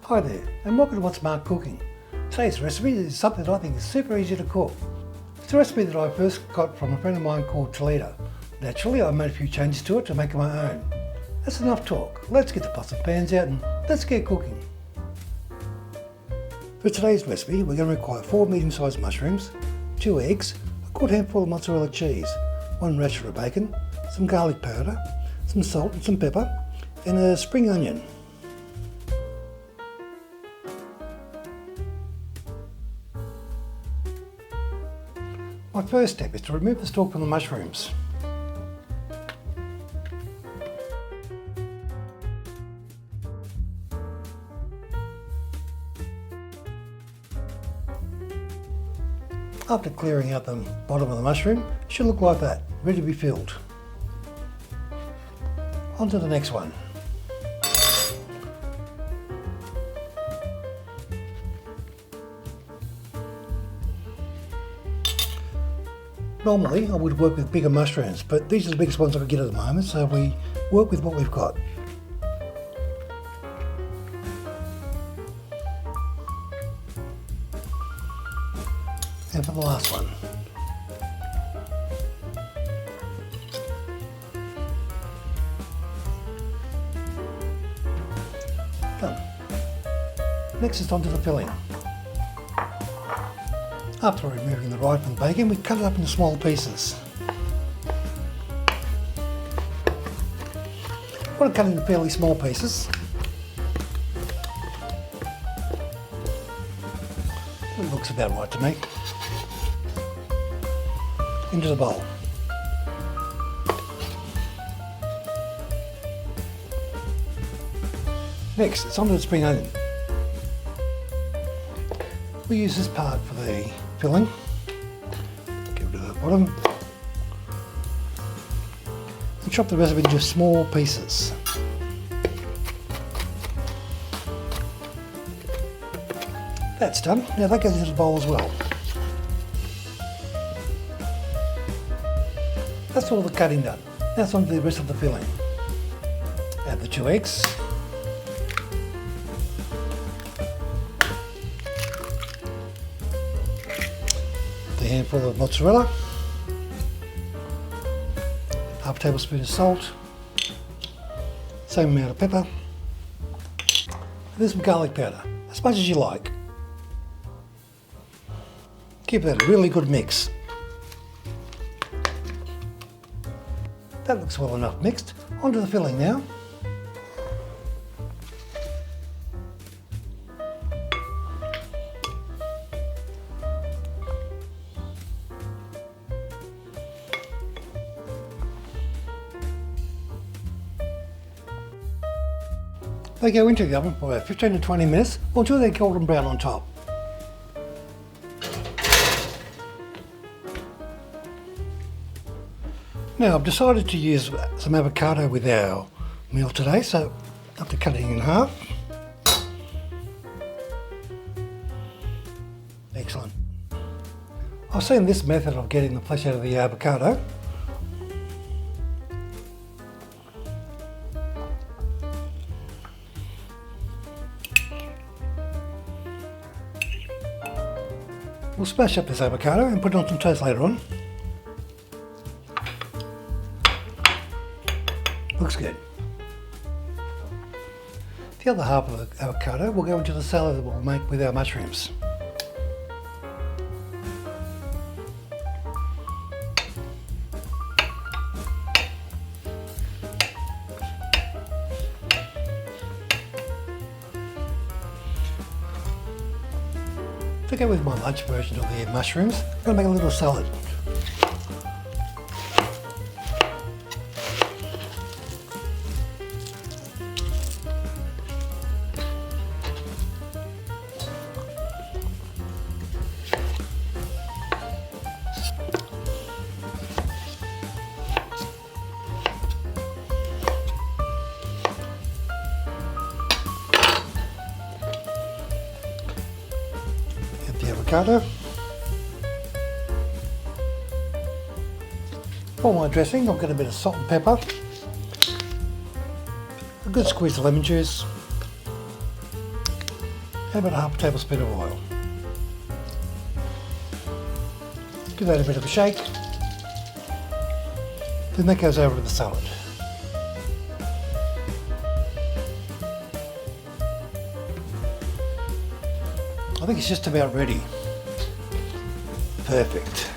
Hi there, and welcome to What's Mark Cooking. Today's recipe is something that I think is super easy to cook. It's a recipe that I first got from a friend of mine called Toledo. Naturally, I made a few changes to it to make it my own. That's enough talk. Let's get the pots and pans out and let's get cooking. For today's recipe, we're going to require 4 medium-sized mushrooms, 2 eggs, a good handful of mozzarella cheese, 1 rasher of bacon, some garlic powder, some salt and some pepper, and a spring onion. My first step is to remove the stalk from the mushrooms. After clearing out the bottom of the mushroom, it should look like that, ready to be filled. On to the next one. Normally I would work with bigger mushrooms, but these are the biggest ones I could get at the moment, so we work with what we've got. And for the last one. Done. Next is onto the filling. After removing the rind from the bacon, we cut it up into small pieces. I want to cut into fairly small pieces. It looks about right to me. Into the bowl. Next, it's onto the spring onion. We use this part for the filling. Give it to the bottom. And chop the rest of it into small pieces. That's done. Now that goes into the bowl as well. That's all the cutting done. Now it's on to the rest of the filling. Add the 2 eggs. A handful of mozzarella, half a tablespoon of salt, same amount of pepper, and then some garlic powder, as much as you like. Give that a really good mix. That looks well enough mixed. Onto the filling now. They go into the oven for about 15 to 20 minutes or until they're golden brown on top. Now I've decided to use some avocado with our meal today, so after cutting it in half. Excellent. I've seen this method of getting the flesh out of the avocado. We'll smash up this avocado and put it on some toast later on. Looks good. The other half of the avocado will go into the salad that we'll make with our mushrooms. To go with my lunch version of the mushrooms, I'm going to make a little salad. The avocado. For my dressing, I've got a bit of salt and pepper, a good squeeze of lemon juice, about a half a tablespoon of oil. Give that a bit of a shake. Then that goes over to the salad. I think it's just about ready. Perfect.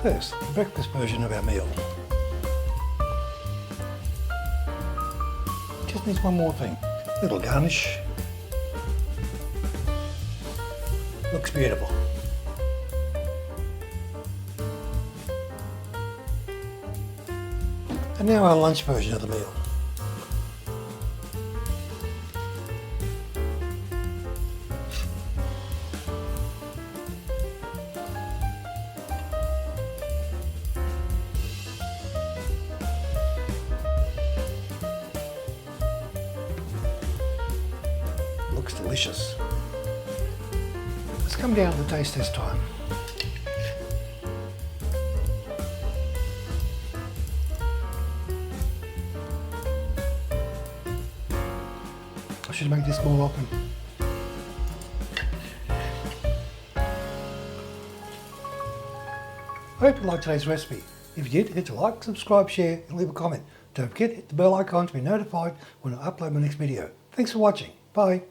First, the breakfast version of our meal. Just needs one more thing. A little garnish. Looks beautiful. And now our lunch version of the meal. Looks delicious. Let's come down to the taste test time. I should make this more often. I hope you liked today's recipe. If you did, hit the like, subscribe, share and leave a comment. Don't forget to hit the bell icon to be notified when I upload my next video. Thanks for watching. Bye.